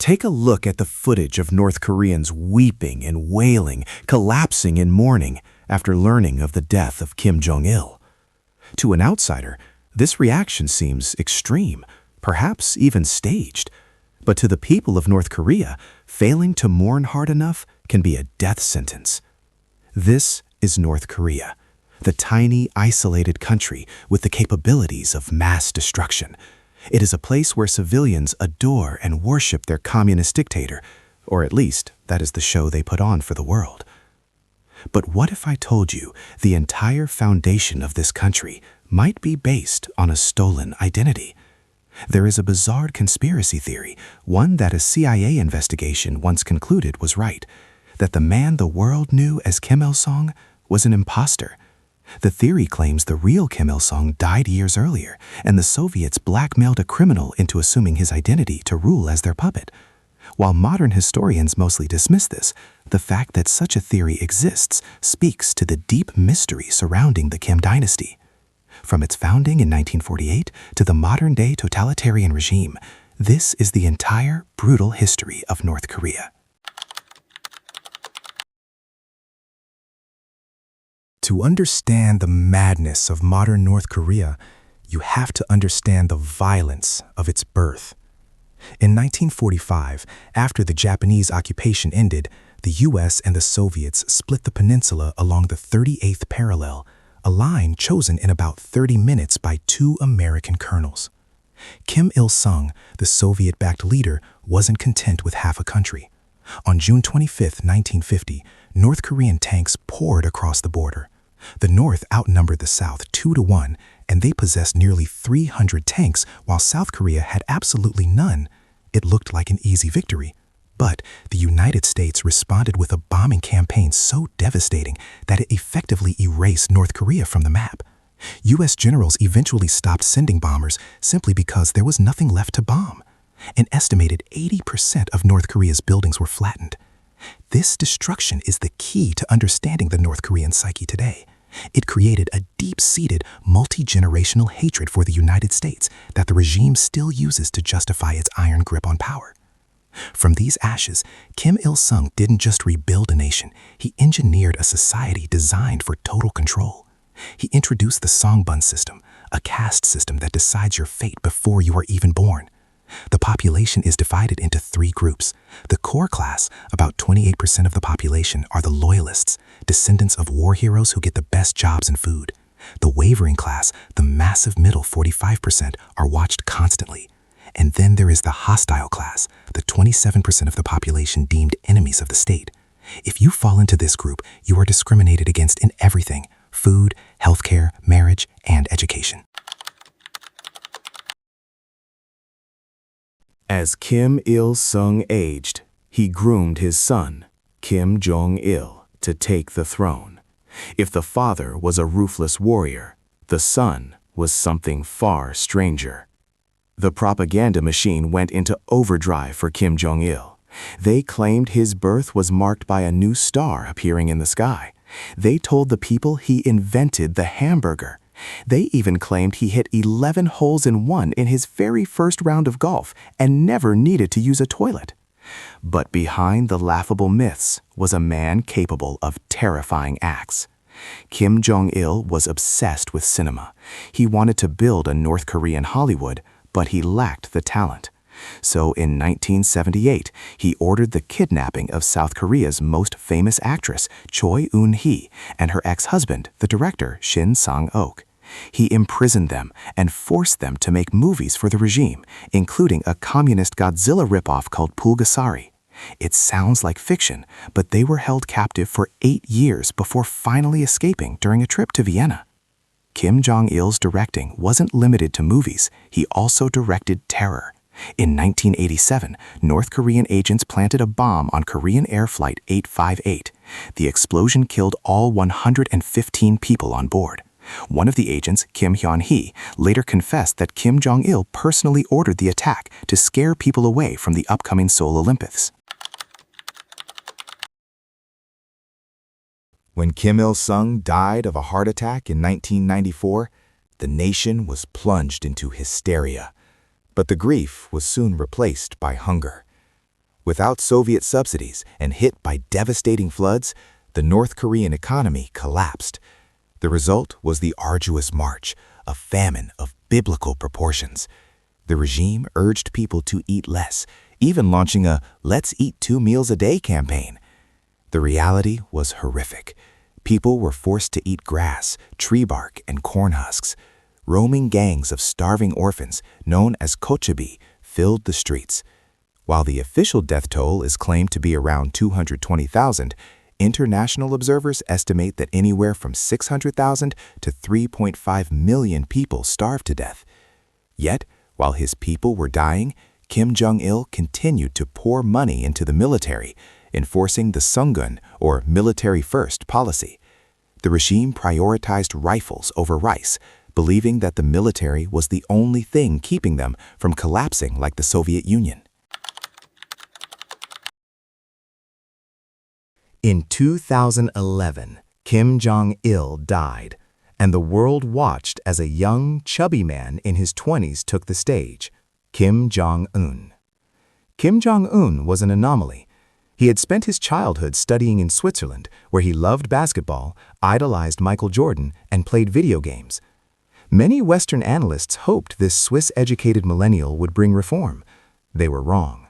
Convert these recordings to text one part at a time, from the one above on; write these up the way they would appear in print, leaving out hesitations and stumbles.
Take a look at the footage of North Koreans weeping and wailing, collapsing in mourning after learning of the death of Kim Jong-il. To an outsider, this reaction seems extreme, perhaps even staged. But to the people of North Korea, failing to mourn hard enough can be a death sentence. This is North Korea, the tiny, isolated country with the capabilities of mass destruction. It is a place where civilians adore and worship their communist dictator, or at least that is the show they put on for the world. But what if I told you the entire foundation of this country might be based on a stolen identity? There is a bizarre conspiracy theory, one that a CIA investigation once concluded was right, that the man the world knew as Kim Il-sung was an imposter. The theory claims the real Kim Il-sung died years earlier, and the Soviets blackmailed a criminal into assuming his identity to rule as their puppet. While modern historians mostly dismiss this, the fact that such a theory exists speaks to the deep mystery surrounding the Kim Dynasty. From its founding in 1948 to the modern-day totalitarian regime, this is the entire brutal history of North Korea. To understand the madness of modern North Korea, you have to understand the violence of its birth. In 1945, after the Japanese occupation ended, the US and the Soviets split the peninsula along the 38th parallel, a line chosen in about 30 minutes by two American colonels. Kim Il-sung, the Soviet-backed leader, wasn't content with half a country. On June 25, 1950, North Korean tanks poured across the border. The North outnumbered the South 2-1, and they possessed nearly 300 tanks, while South Korea had absolutely none. It looked like an easy victory. But the United States responded with a bombing campaign so devastating that it effectively erased North Korea from the map. U.S. generals eventually stopped sending bombers simply because there was nothing left to bomb. An estimated 80% of North Korea's buildings were flattened. This destruction is the key to understanding the North Korean psyche today. It created a deep-seated, multi-generational hatred for the United States that the regime still uses to justify its iron grip on power. From these ashes, Kim Il-sung didn't just rebuild a nation, he engineered a society designed for total control. He introduced the Songbun system, a caste system that decides your fate before you are even born. The population is divided into three groups. The core class, about 28% of the population, are the loyalists, descendants of war heroes who get the best jobs and food. The wavering class, the massive middle 45%, are watched constantly. And then there is the hostile class, the 27% of the population deemed enemies of the state. If you fall into this group, you are discriminated against in everything: food, healthcare, marriage, and education. As Kim Il-sung aged, he groomed his son, Kim Jong-il, to take the throne. If the father was a ruthless warrior, the son was something far stranger. The propaganda machine went into overdrive for Kim Jong-il. They claimed his birth was marked by a new star appearing in the sky. They told the people he invented the hamburger. They even claimed he hit 11 holes in one in his very first round of golf and never needed to use a toilet. But behind the laughable myths was a man capable of terrifying acts. Kim Jong-il was obsessed with cinema. He wanted to build a North Korean Hollywood, but he lacked the talent. So in 1978, he ordered the kidnapping of South Korea's most famous actress, Choi Eun-hee, and her ex-husband, the director Shin Sang-ok. He imprisoned them and forced them to make movies for the regime, including a communist Godzilla ripoff called Pulgasari. It sounds like fiction, but they were held captive for 8 years before finally escaping during a trip to Vienna. Kim Jong-il's directing wasn't limited to movies, he also directed terror. In 1987, North Korean agents planted a bomb on Korean Air Flight 858. The explosion killed all 115 people on board. One of the agents, Kim Hyun-hee, later confessed that Kim Jong-il personally ordered the attack to scare people away from the upcoming Seoul Olympics. When Kim Il-sung died of a heart attack in 1994, the nation was plunged into hysteria. But the grief was soon replaced by hunger. Without Soviet subsidies and hit by devastating floods, the North Korean economy collapsed. The result was the Arduous March, a famine of biblical proportions. The regime urged people to eat less, even launching a "let's eat 2 meals a day" campaign. The reality was horrific. People were forced to eat grass, tree bark, and corn husks. Roaming gangs of starving orphans, known as kochebi, filled the streets. While the official death toll is claimed to be around 220,000, international observers estimate that anywhere from 600,000 to 3.5 million people starved to death. Yet, while his people were dying, Kim Jong-il continued to pour money into the military, enforcing the Sungun, or military-first policy. The regime prioritized rifles over rice, believing that the military was the only thing keeping them from collapsing like the Soviet Union. In 2011, Kim Jong-il died, and the world watched as a young, chubby man in his 20s took the stage, Kim Jong-un. Kim Jong-un was an anomaly. He had spent his childhood studying in Switzerland, where he loved basketball, idolized Michael Jordan, and played video games. Many Western analysts hoped this Swiss-educated millennial would bring reform. They were wrong.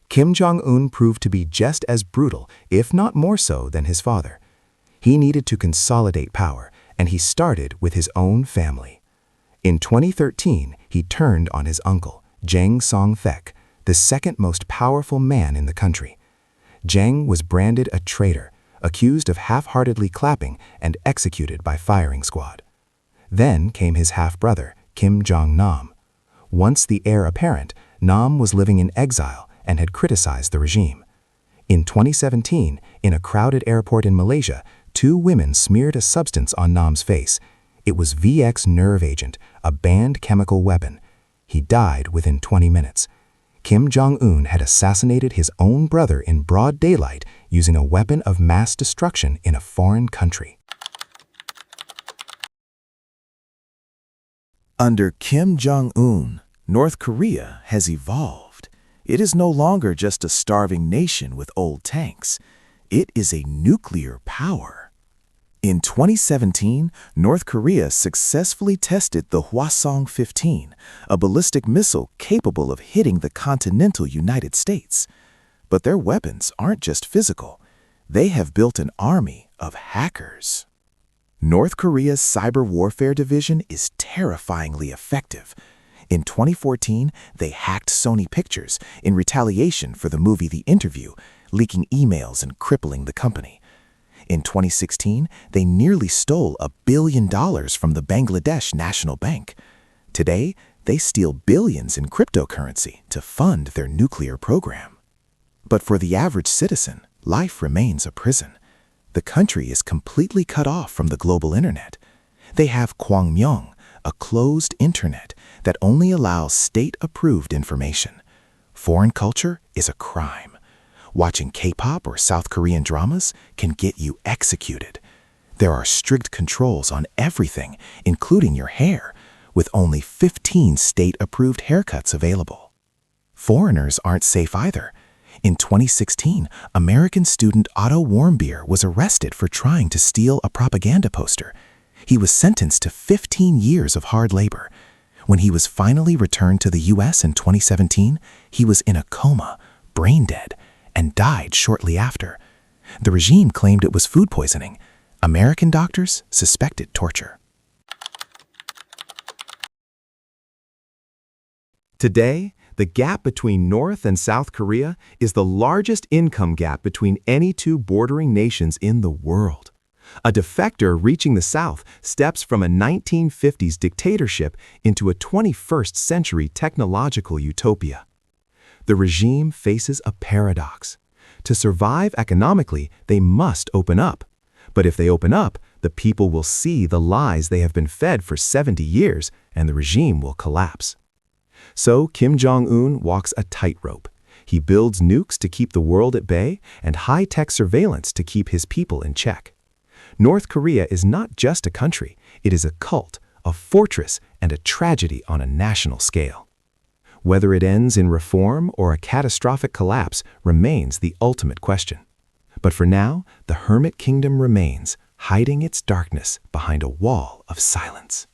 Kim Jong-un proved to be just as brutal, if not more so, than his father. He needed to consolidate power, and he started with his own family. In 2013, he turned on his uncle, Jang Song-thaek, the second most powerful man in the country. Jang was branded a traitor, accused of half-heartedly clapping, and executed by firing squad. Then came his half-brother, Kim Jong-nam. Once the heir apparent, Nam was living in exile and had criticized the regime. In 2017, in a crowded airport in Malaysia, 2 women smeared a substance on Nam's face. It was VX nerve agent, a banned chemical weapon. He died within 20 minutes. Kim Jong-un had assassinated his own brother in broad daylight using a weapon of mass destruction in a foreign country. Under Kim Jong-un, North Korea has evolved. It is no longer just a starving nation with old tanks. It is a nuclear power. In 2017, North Korea successfully tested the Hwasong-15, a ballistic missile capable of hitting the continental United States. But their weapons aren't just physical. They have built an army of hackers. North Korea's cyber warfare division is terrifyingly effective. In 2014, they hacked Sony Pictures in retaliation for the movie The Interview, leaking emails and crippling the company. In 2016, they nearly stole $1 billion from the Bangladesh National Bank. Today, they steal billions in cryptocurrency to fund their nuclear program. But for the average citizen, life remains a prison. The country is completely cut off from the global internet. They have Kwangmyong, a closed internet that only allows state-approved information. Foreign culture is a crime. Watching K-pop or South Korean dramas can get you executed. There are strict controls on everything, including your hair, with only 15 state-approved haircuts available. Foreigners aren't safe either. In 2016, American student Otto Warmbier was arrested for trying to steal a propaganda poster. He was sentenced to 15 years of hard labor. When he was finally returned to the U.S. in 2017, he was in a coma, brain dead, and died shortly after. The regime claimed it was food poisoning. American doctors suspected torture. Today, the gap between North and South Korea is the largest income gap between any 2 bordering nations in the world. A defector reaching the South steps from a 1950s dictatorship into a 21st century technological utopia. The regime faces a paradox. To survive economically, they must open up. But if they open up, the people will see the lies they have been fed for 70 years, and the regime will collapse. So Kim Jong-un walks a tightrope. He builds nukes to keep the world at bay and high-tech surveillance to keep his people in check. North Korea is not just a country, it is a cult, a fortress, and a tragedy on a national scale. Whether it ends in reform or a catastrophic collapse remains the ultimate question. But for now, the Hermit Kingdom remains, hiding its darkness behind a wall of silence.